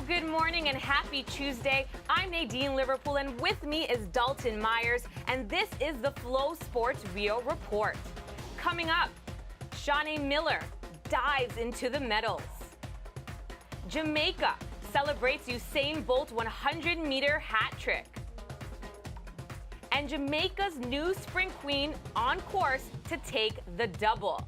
good morning and happy Tuesday. I'm Nadine Liverpool and with me is Dalton Myers and this is the Flow Sports Rio Report. Coming up, Shawnee Miller dives into the medals. Jamaica celebrates Usain Bolt 100-meter hat trick. And Jamaica's new sprint queen on course to take the double.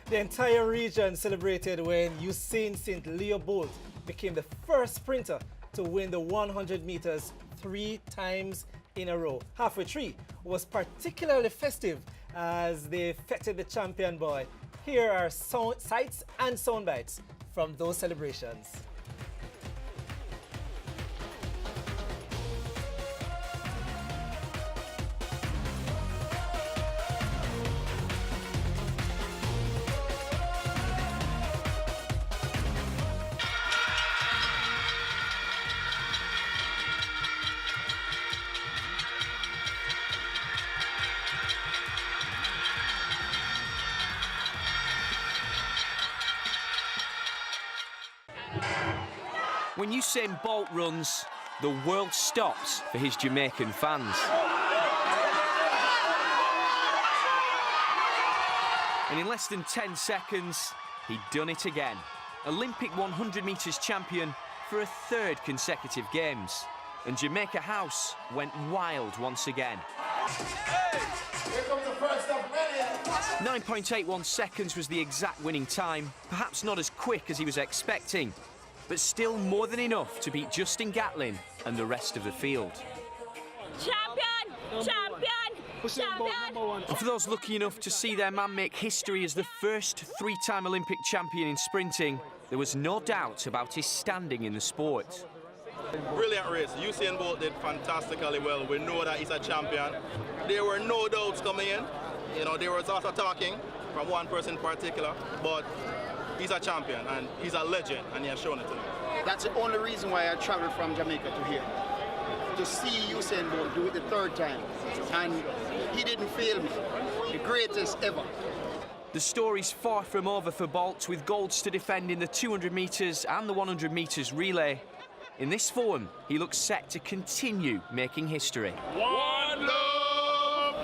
The entire region celebrated when Usain St. Leo Bolt became the first sprinter to win the 100 meters 3 times in a row. Halfway Tree was particularly festive as they feted the champion boy. Here are sights and sound bites from those celebrations. When Usain Bolt runs, the world stops for his Jamaican fans. And in less than 10 seconds, he'd done it again. Olympic 100 metres champion for a 3rd consecutive Games. And Jamaica House went wild once again. Hey, here comes the first of many. 9.81 seconds was the exact winning time, perhaps not as quick as he was expecting, but still more than enough to beat Justin Gatlin and the rest of the field. Champion! Champion! Champion! And for those lucky enough to see their man make history as the first 3-time Olympic champion in sprinting, there was no doubt about his standing in the sport. Brilliant race. Usain Bolt did fantastically well. We know that he's a champion. There were no doubts coming in. You know, there was also talking from one person in particular, but he's a champion and he's a legend and he has shown it to me. That's the only reason why I traveled from Jamaica to here, to see Usain Bolt do it the 3rd time. And he didn't fail me, the greatest ever. The story's far from over for Bolt, with golds to defend in the 200 metres and the 100 metres relay. In this form, he looks set to continue making history. One love,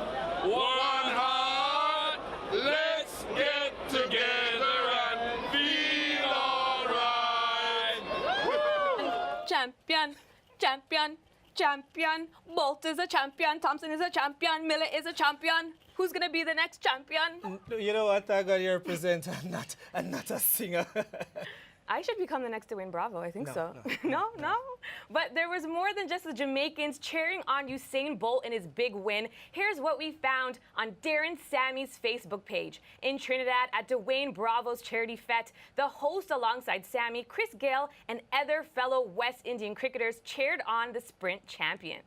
one heart, let's get together and feel alright. Champion! Champion! Champion! Bolt is a champion, Thompson is a champion, Miller is a champion. Who's gonna be the next champion? You know what? I got your presenter and not a singer. I should become the next to win Bravo, I think No, so. no. No? But there was more than just the Jamaicans cheering on Usain Bolt in his big win. Here's what we found on Darren Sammy's Facebook page. In Trinidad at Dwayne Bravo's charity fete, the host alongside Sammy, Chris Gale, and other fellow West Indian cricketers cheered on the sprint champion.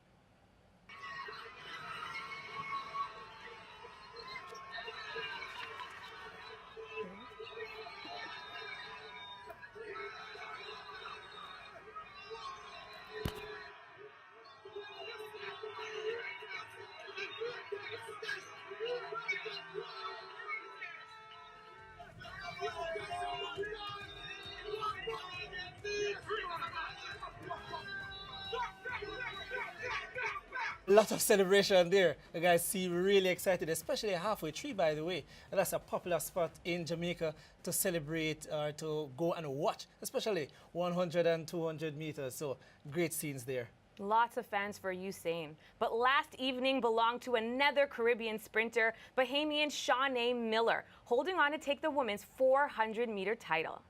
Lot of celebration there. The guys seem really excited, especially Halfway Tree, by the way. And that's a popular spot in Jamaica to celebrate or to go and watch, especially 100 and 200 meters. So great scenes there. Lots of fans for Usain. But last evening belonged to another Caribbean sprinter, Bahamian Shawnee Miller, holding on to take the women's 400-meter title.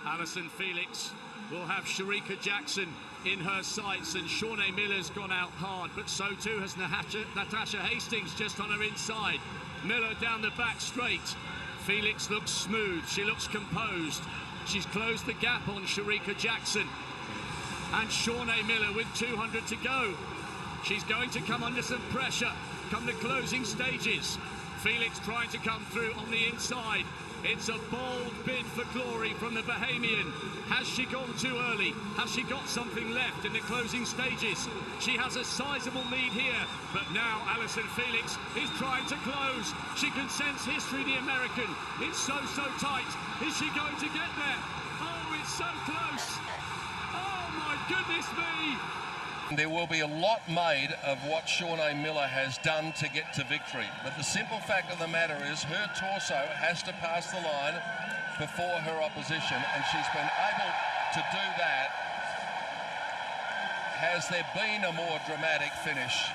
Alison Felix will have Sharika Jackson in her sights, and Shawnee Miller's gone out hard, but so too has Natasha Hastings just on her inside. Miller down the back straight. Felix looks smooth, she looks composed. She's closed the gap on Sharika Jackson. And Shawnee Miller with 200 to go. She's going to come under some pressure come the closing stages. Felix trying to come through on the inside. It's a bold bid for glory from the Bahamian. Has she gone too early? Has she got something left in the closing stages? She has a sizable lead here, but now Alison Felix is trying to close. She can sense history, the American. It's so tight. Is she going to get there? Oh, it's so close. Oh, my goodness me. There will be a lot made of what Shawnee Miller has done to get to victory. But the simple fact of the matter is her torso has to pass the line before her opposition, and she's been able to do that. Has there been a more dramatic finish?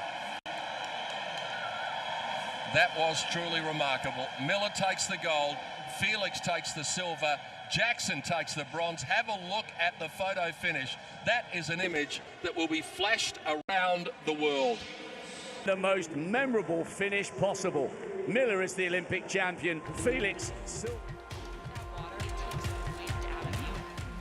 That was truly remarkable. Miller takes the gold, Felix takes the silver, Jackson takes the bronze. Have a look at the photo finish. That is an image that will be flashed around the world. The most memorable finish possible. Miller is the Olympic champion. Felix silver.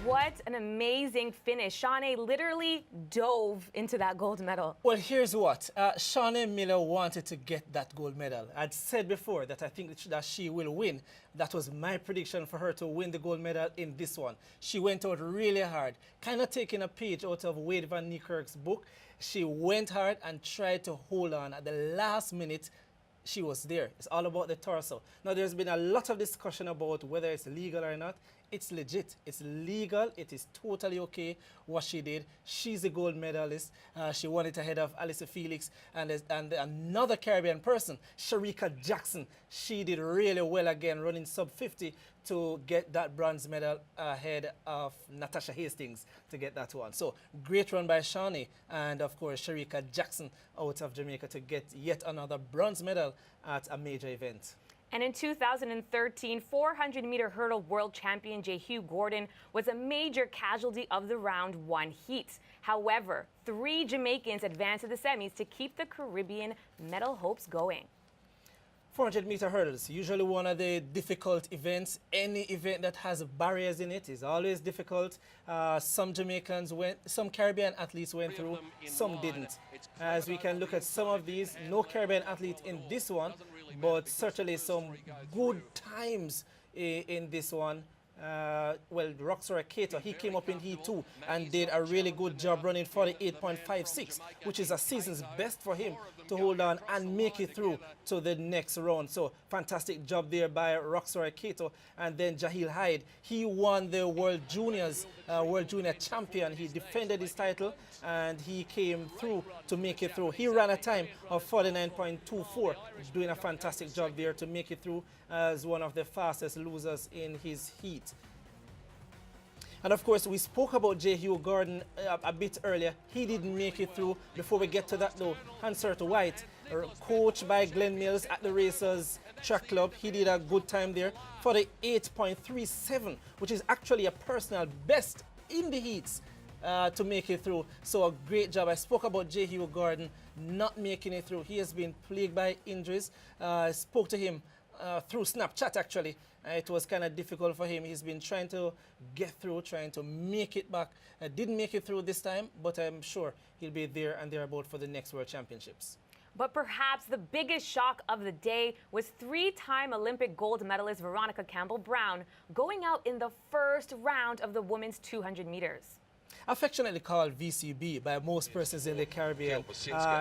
What an amazing finish. Shawnee literally dove into that gold medal. Well, here's what. Shawnee Miller wanted to get that gold medal. I'd said before that I think that she will win. That was my prediction for her to win the gold medal in this one. She went out really hard, kind of taking a page out of Wade van Niekerk's book. She went hard and tried to hold on. At the last minute, she was there. It's all about the torso. Now, there's been a lot of discussion about whether it's legal or not. It's legit. It's legal. It is totally okay what she did. She's a gold medalist. She won it ahead of Alison Felix and another Caribbean person, Sharika Jackson. She did really well again, running sub 50 to get that bronze medal ahead of Natasha Hastings to get that one. So great run by Shawnee and of course Sharika Jackson out of Jamaica to get yet another bronze medal at a major event. And in 2013, 400-meter hurdle world champion Hugh Gordon was a major casualty of the round one heat. However, 3 Jamaicans advanced to the semis to keep the Caribbean medal hopes going. 400-meter hurdles, usually one of the difficult events. Any event that has barriers in it is always difficult. Some Jamaicans went, some Caribbean athletes went through, some didn't. As we can look at some of these, no Caribbean athlete in this one, but certainly some good times in this one. Well, Roxora Cato, he came up in Heat 2 and did a really good job running 48.56, which is a season's best for him to hold on and make it through to the next round. So fantastic job there by Roxora Cato. And then Jahil Hyde, he won the World Juniors, World Junior Champion. He defended his title and he came through to make it through. He ran a time of 49.24, doing a fantastic job there to make it through as one of the fastest losers in his heat. And of course, we spoke about Hugh Gordon a bit earlier. He didn't make it through. Before we get to that though, Hansert White, coached by Glenn Mills at the Racers Track Club, he did a good time there for the 8.37, which is actually a personal best in the heats to make it through. So a great job. I spoke about Hugh Gordon not making it through. He has been plagued by injuries. I spoke to him through Snapchat actually. It was kind of difficult for him. He's been trying to get through, trying to make it back. Didn't make it through this time, but I'm sure he'll be there and thereabout for the next World Championships. But perhaps the biggest shock of the day was 3-time Olympic gold medalist Veronica Campbell-Brown going out in the first round of the women's 200 meters. Affectionately called VCB by most persons in the Caribbean.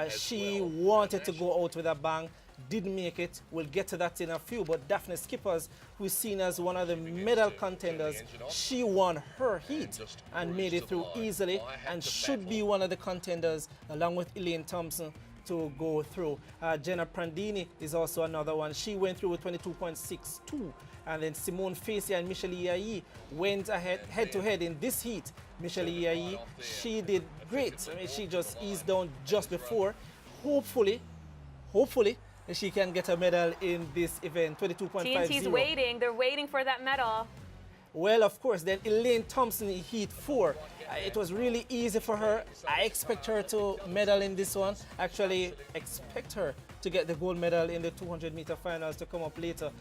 She wanted to go out with a bang, didn't make it. We'll get to that in a few, but Daphne Skippers, who's seen as one of the medal contenders, she won her heat and made it through easily and should be one of the contenders along with Elaine Thompson to go through. Jenna Prandini is also another one. She went through with 22.62. And then Simone Facey and Michelle Iai went ahead head-to-head in this heat. Michelle Iai, she did great. I mean, she just eased down just before. Hopefully, she can get a medal in this event, 22.50. TNT's waiting. They're waiting for that medal. Well, of course, then Elaine Thompson in Heat 4. It was really easy for her. I expect her to medal in this one. Actually, expect her to get the gold medal in the 200-meter finals to come up later.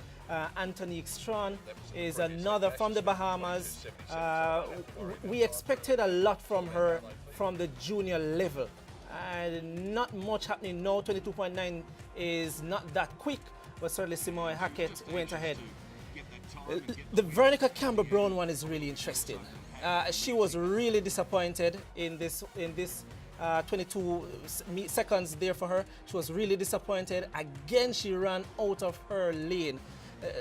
Antonique Strawn is another from the Bahamas. We expected a lot from her from the junior level. Not much happening now. 22.9 is not that quick, but certainly Simone Hackett went ahead. The Veronica Campbell-Brown one is really interesting. She was really disappointed in this 22 seconds there for her. She was really disappointed. Again, she ran out of her lane.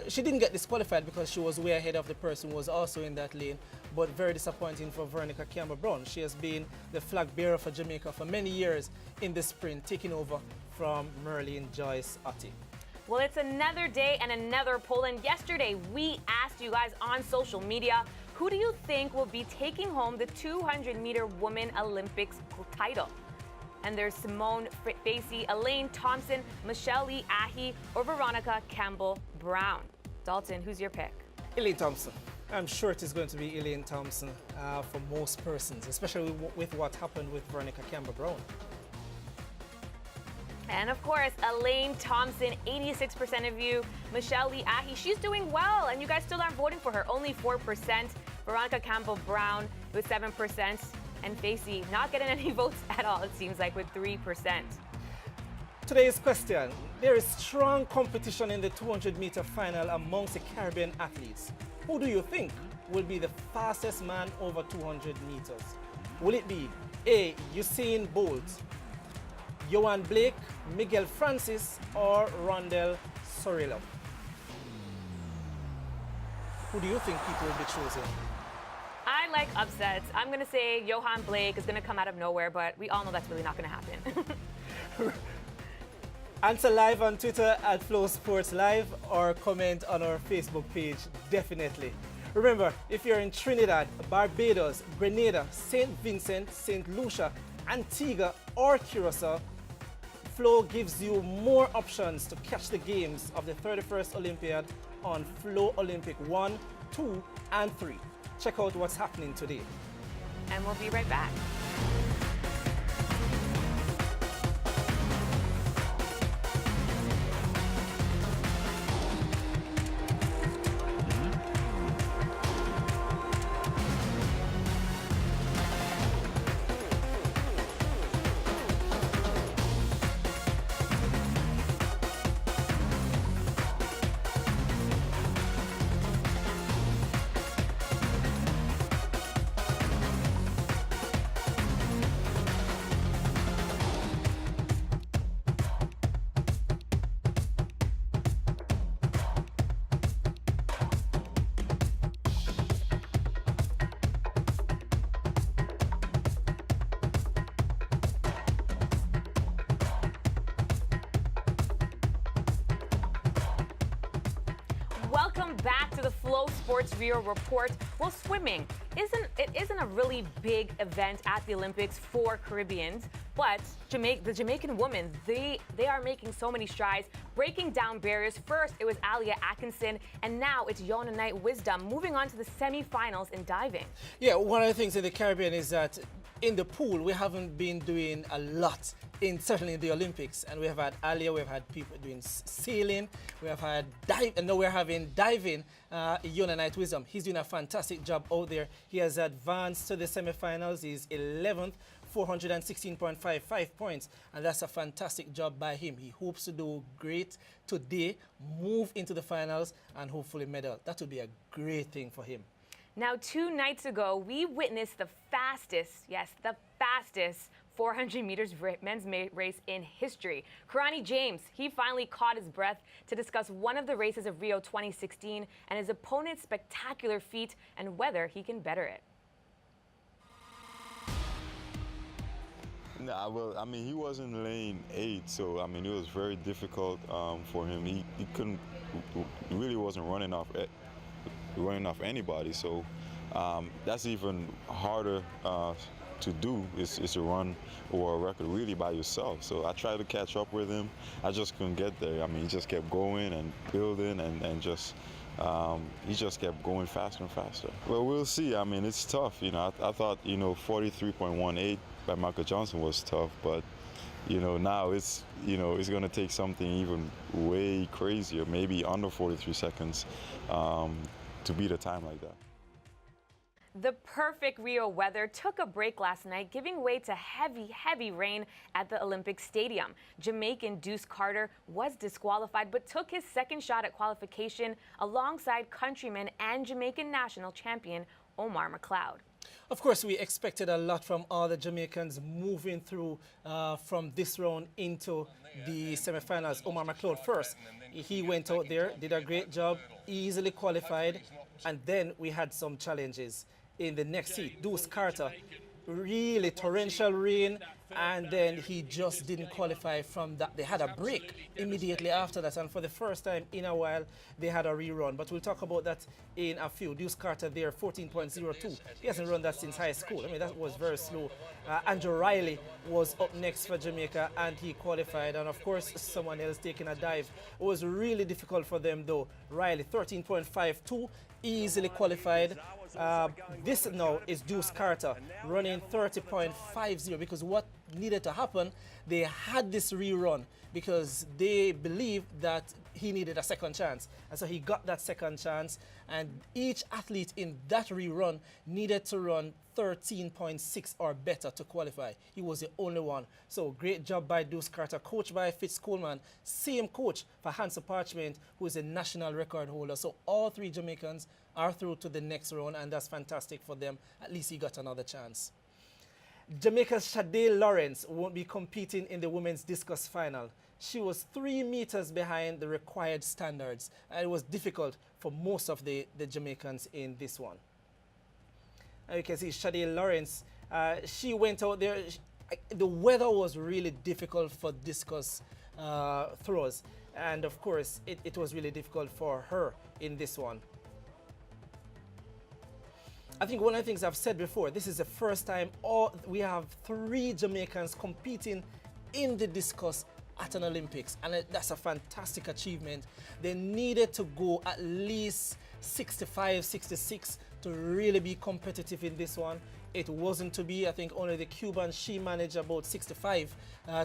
She didn't get disqualified because she was way ahead of the person who was also in that lane, but very disappointing for Veronica Campbell-Brown. She has been the flag bearer for Jamaica for many years in the sprint, taking over from Merlin Joyce Otti. Well, it's another day and another poll, and yesterday we asked you guys on social media, who do you think will be taking home the 200-meter Women Olympics title? And there's Simone Facey, Elaine Thompson, Michelle Lee Ahi, or Veronica Campbell-Brown. Dalton, who's your pick? Elaine Thompson. I'm sure it is going to be Elaine Thompson for most persons, especially with what happened with Veronica Campbell-Brown. And of course, Elaine Thompson, 86% of you. Michelle Lee Ahi, she's doing well, and you guys still aren't voting for her, only 4%. Veronica Campbell-Brown with 7%. And Facey not getting any votes at all, it seems like, with 3%. Today's question. There is strong competition in the 200-meter final amongst the Caribbean athletes. Who do you think will be the fastest man over 200 meters? Will it be A, Usain Bolt, Johan Blake, Miguel Francis, or Rondell Sorillo? Who do you think people will be choosing? I like upsets. I'm going to say Johan Blake is going to come out of nowhere, but we all know that's really not going to happen. Answer live on Twitter at Flow Sports Live or comment on our Facebook page, definitely. Remember, if you're in Trinidad, Barbados, Grenada, St. Vincent, St. Lucia, Antigua, or Curacao, Flow gives you more options to catch the games of the 31st Olympiad on Flow Olympic 1, 2, and 3. Check out what's happening today. And we'll be right back. Welcome back to the Flow Sports Rio Report. Well, swimming isn't a really big event at the Olympics for Caribbeans, but the Jamaican women, they are making so many strides, breaking down barriers. First, it was Alia Atkinson, and now it's Yona Knight Wisdom moving on to the semifinals in diving. Yeah, one of the things in the Caribbean is that in the pool, we haven't been doing a lot, certainly in the Olympics. And we have had Alia, we've had people doing sailing, we have had and now we're having diving, Yona Knight Wisdom. He's doing a fantastic job out there. He has advanced to the semifinals. He's 11th, 416.55 points, and that's a fantastic job by him. He hopes to do great today, move into the finals, and hopefully medal. That would be a great thing for him. Now, 2 nights ago, we witnessed the fastest, yes, the fastest 400 meters men's race in history. Karani James, he finally caught his breath to discuss one of the races of Rio 2016 and his opponent's spectacular feat and whether he can better it. Nah, well, I mean, he was in lane 8, so I mean, it was very difficult for him. He really wasn't running off anybody, so that's even harder to do is to run or a record really by yourself. So I tried to catch up with him. I just couldn't get there. I mean, he just kept going and building and just he just kept going faster and faster. Well, we'll see. I mean, it's tough. You know, I thought 43.18 by Michael Johnson was tough, but now it's it's going to take something even way crazier, maybe under 43 seconds, to beat a time like that. The perfect Rio weather took a break last night, giving way to heavy rain at the Olympic Stadium. Jamaican Deuce Carter was disqualified but took his second shot at qualification alongside countryman and Jamaican national champion Omar McLeod. Of course, we expected a lot from all the Jamaicans moving through from this round into the semifinals. Omar McLeod first. He went out there, did a great job, easily qualified, and then we had some challenges in the next heat. Deuce Carter, really torrential rain, and then he just didn't qualify from that. They had a break immediately after that, and for the first time in a while, they had a rerun. But we'll talk about that in a few. Deuce Carter there, 14.02. He hasn't run that since high school. I mean, that was very slow. Andrew Riley was up next for Jamaica, and he qualified. And of course, someone else taking a dive. It was really difficult for them, though. Riley, 13.52, easily qualified. This now is Deuce Carter running 30.50, because what needed to happen, they had this rerun because they believed that he needed a second chance, and so he got that second chance, and each athlete in that rerun needed to run 13.6 or better to qualify. He was the only one. So great job by Deuce Carter, coached by Fitz Coleman, same coach for Hansa Parchment, who is a national record holder. So all three Jamaicans are through to the next round, and that's fantastic for them. At least he got another chance. Jamaica's Sade Lawrence won't be competing in the women's discus final. She was 3 meters behind the required standards, and it was difficult for most of the Jamaicans in this one. And you can see Sade Lawrence, she went out there. The weather was really difficult for discus throws, and of course it was really difficult for her in this one. I think one of the things I've said before, this is the first time we have 3 Jamaicans competing in the discus at an Olympics, and that's a fantastic achievement. They needed to go at least 65, 66 to really be competitive in this one. It wasn't to be. I think only the Cuban, she managed about 65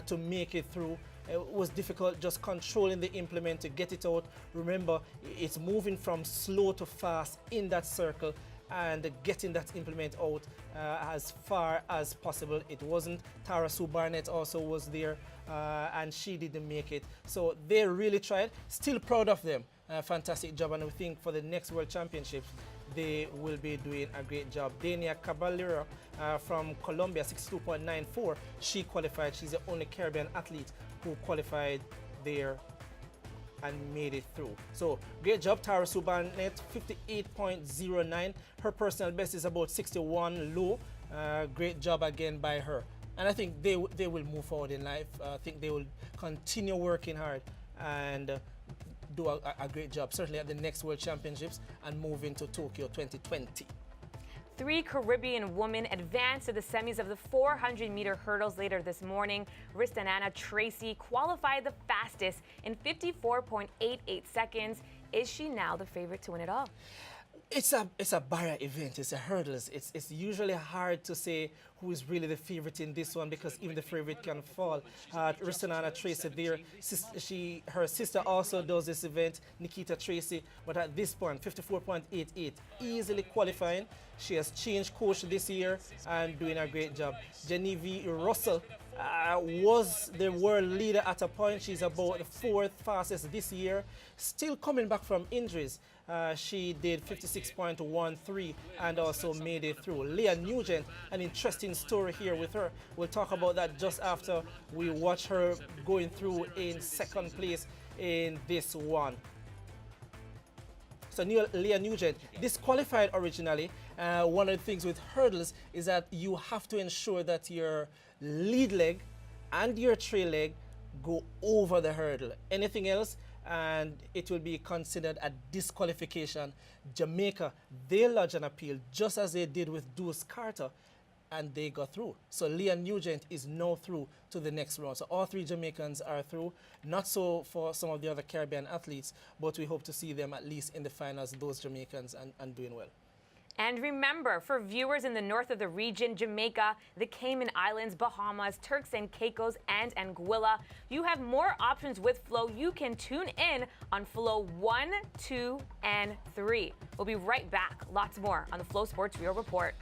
to make it through. It was difficult just controlling the implement to get it out. Remember, it's moving from slow to fast in that circle, and getting that implement out as far as possible. It wasn't. Tara Sue Barnett also was there, and she didn't make it. So they really tried. Still proud of them. Fantastic job, and we think for the next World Championships, they will be doing a great job. Dania Caballero from Colombia, 62.94. She qualified. She's the only Caribbean athlete who qualified there and made it through. So great job, Tara Sue Barnett, 58.09. Her personal best is about 61 low. Great job again by her. And I think they will move forward in life. I think they will continue working hard and do a great job, certainly at the next World Championships and move into Tokyo 2020. 3 Caribbean women advanced to the semis of the 400-meter hurdles later this morning. Ristanana Tracy qualified the fastest in 54.88 seconds. Is she now the favorite to win it all? It's a barrier event. It's a hurdles. It's usually hard to say who is really the favorite in this one, because even the favorite can fall. Ristanana Tracy there, her sister also does this event, Nikita Tracy, but at this point, 54.88, easily qualifying. She has changed coach this year and doing a great job. Genevieve Russell was the world leader at a point. She's about the 4th fastest this year, still coming back from injuries. She did 56.13 and also made it through. Leah Nugent, an interesting story here with her. We'll talk about that just after we watch her going through in 2nd place in this one. So Leah Nugent disqualified originally. One of the things with hurdles is that you have to ensure that your lead leg and your trail leg go over the hurdle. Anything else, and it will be considered a disqualification. Jamaica, they lodged an appeal just as they did with Deuce Carter, and they got through. So Leah Nugent is now through to the next round. So all 3 Jamaicans are through. Not so for some of the other Caribbean athletes, but we hope to see them at least in the finals, those Jamaicans, and doing well. And remember, for viewers in the north of the region, Jamaica, the Cayman Islands, Bahamas, Turks and Caicos, and Anguilla, you have more options with Flow. You can tune in on Flow 1, 2, and 3. We'll be right back. Lots more on the Flow Sports Rio Report.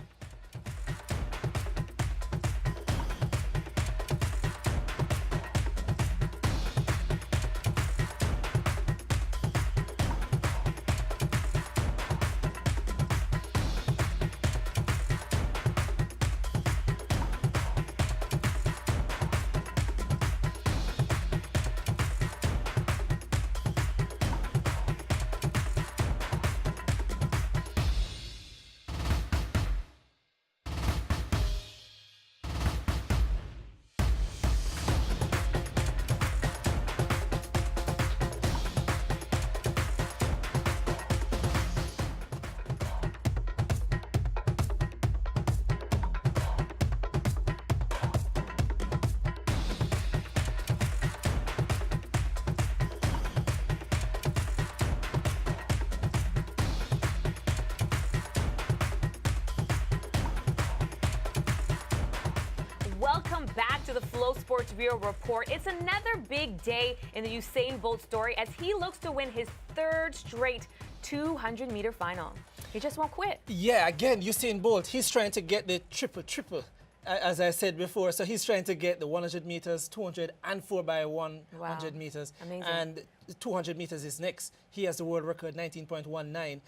Welcome back to the Flow Sports Rio Report. It's another big day in the Usain Bolt story as he looks to win his third straight 200-meter final. He just won't quit. Yeah, again, Usain Bolt, he's trying to get the triple, as I said before. So he's trying to get the 100 meters, 200, and 4x100 meters. Amazing. And 200 meters is next. He has the world record, 19.19.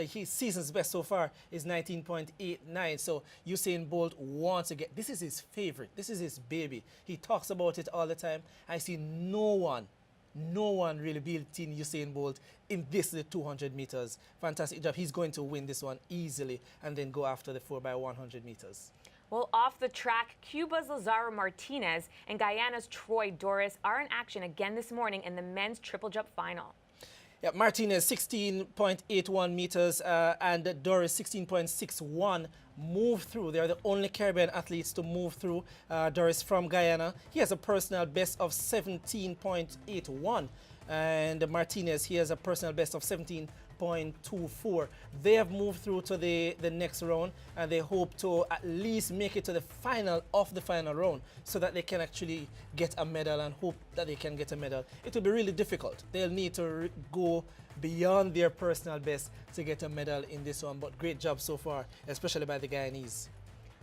His season's best so far is 19.89. So Usain Bolt wants to get, this is his favorite. This is his baby. He talks about it all the time. I see no one really beating Usain Bolt in the 200 meters. Fantastic job. He's going to win this one easily and then go after the 4x100 meters. Well, off the track, Cuba's Lazaro Martinez and Guyana's Troy Doris are in action again this morning in the men's triple jump final. Yeah, Martinez 16.81 meters and Doris 16.61 move through. They are the only Caribbean athletes to move through. Doris from Guyana, he has a personal best of 17.81, and Martinez, he has a personal best of 17.24. They have moved through to the next round, and they hope to at least make it to the final of the final round so that they can actually get a medal, and hope that they can get a medal. It will be really difficult. They'll need to go beyond their personal best to get a medal in this one, but great job so far, especially by the Guyanese.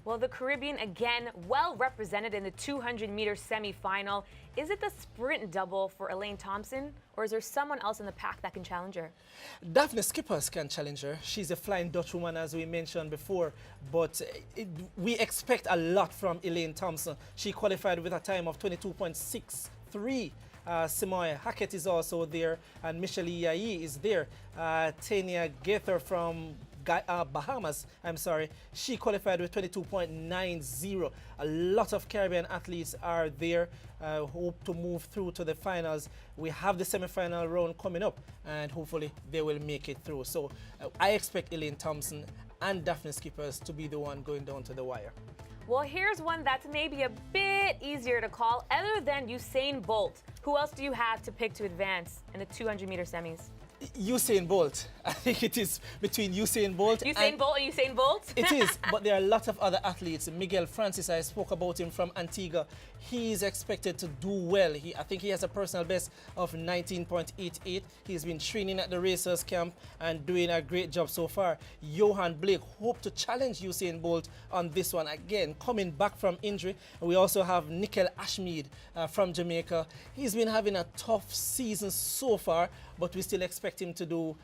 Well, the Caribbean again well represented in the 200-meter semifinal. Is it the sprint double for Elaine Thompson, or is there someone else in the pack that can challenge her? Daphne Skippers can challenge her. She's a Flying Dutch woman, as we mentioned before, but we expect a lot from Elaine Thompson. She qualified with a time of 22.63. Simoy Hackett is also there, and Michelle Yayi is there. Tania Gaither from Bahamas, she qualified with 22.90. A lot of Caribbean athletes are there, hope to move through to the finals. We have the semi-final round coming up, and hopefully they will make it through. So I expect Elaine Thompson and Daphne Skippers to be the one going down to the wire. Well, here's one that's maybe a bit easier to call. Other than Usain Bolt, who else do you have to pick to advance in the 200-meter semis? Usain Bolt. I think it is between Usain Bolt and Usain Bolt? It is, but there are a lot of other athletes. Miguel Francis, I spoke about him from Antigua. He is expected to do well. I think he has a personal best of 19.88. He's been training at the racers camp and doing a great job so far. Johan Blake hope to challenge Usain Bolt on this one. Again, coming back from injury. We also have Nickel Ashmead from Jamaica. He's been having a tough season so far, but we still expect him to do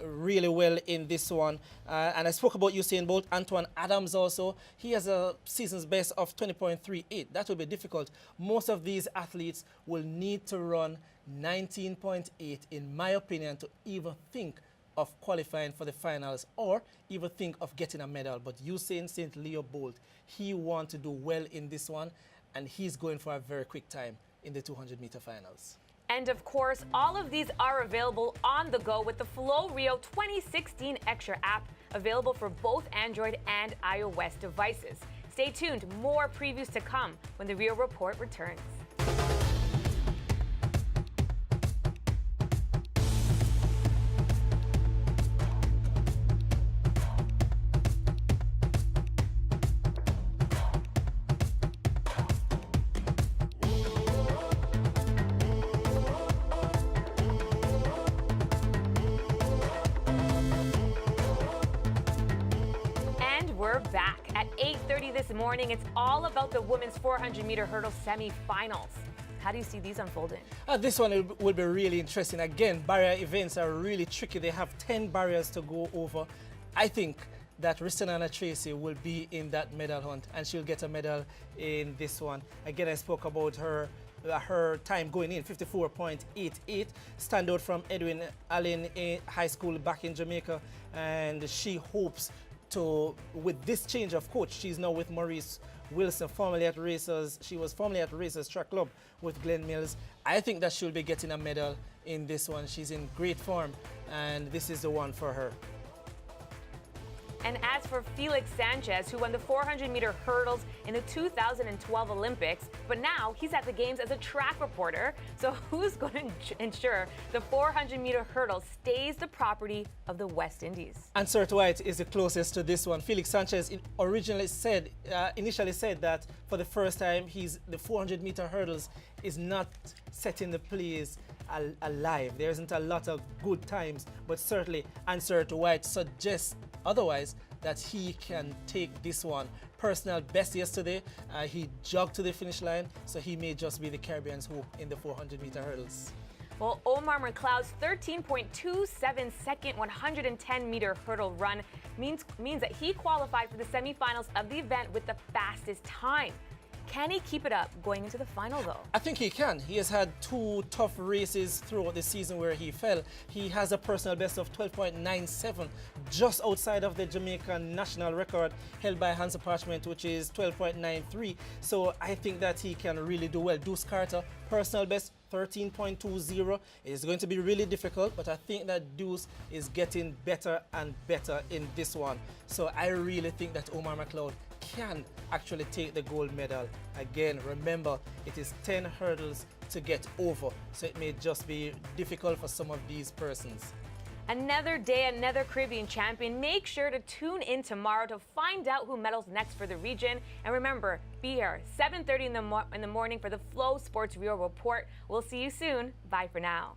really well in this one. And I spoke about Usain Bolt. Antoine Adams also. He has a season's best of 20.38. That will be difficult. Most of these athletes will need to run 19.8, in my opinion, to even think of qualifying for the finals or even think of getting a medal. But Usain St. Leo Bolt, he wants to do well in this one, and he's going for a very quick time in the 200-meter finals. And of course, all of these are available on the go with the Flow Rio 2016 Extra app, available for both Android and iOS devices. Stay tuned, more previews to come when the Rio Report returns. we're back. At 8:30 this morning, it's all about the women's 400-meter hurdle semifinals. How do you see these unfolding? This one will be really interesting. Again, barrier events are really tricky. They have 10 barriers to go over. I think that Ristanana Tracy will be in that medal hunt, and she'll get a medal in this one. Again, I spoke about her time going in, 54.88, standout from Edwin Allen High School back in Jamaica, and she hopes to, with this change of coach, she's now with Maurice Wilson, formerly at Racers. She was formerly at Racers Track Club with Glenn Mills. I think that she'll be getting a medal in this one. She's in great form, and this is the one for her. And as for Felix Sanchez, who won the 400-meter hurdles in the 2012 Olympics, but now he's at the games as a track reporter. So who's going to ensure the 400-meter hurdle stays the property of the West Indies? And Sir White is the closest to this one. Felix Sanchez initially said that for the first time, the 400-meter hurdles is not setting the players alive. There isn't a lot of good times, but certainly, and Sir White suggests otherwise, that he can take this one. Personal best yesterday, he jogged to the finish line, so he may just be the Caribbean's hope in the 400-meter hurdles. Well, Omar McLeod's 13.27 second 110-meter hurdle run means that he qualified for the semifinals of the event with the fastest time. Can he keep it up going into the final, though? I think he can. He has had 2 tough races throughout the season where he fell. He has a personal best of 12.97, just outside of the Jamaican national record held by Hansa Parchment, which is 12.93. So I think that he can really do well. Deuce Carter, personal best 13.20. It's going to be really difficult, but I think that Deuce is getting better and better in this one. So I really think that Omar McLeod can actually take the gold medal. Again, remember, it is 10 hurdles to get over, so it may just be difficult for some of these persons. Another day, another Caribbean champion. Make sure to tune in tomorrow to find out who medals next for the region. And remember, be here 7:30 in the morning for the Flow Sports Rio Report. We'll see you soon. Bye for now.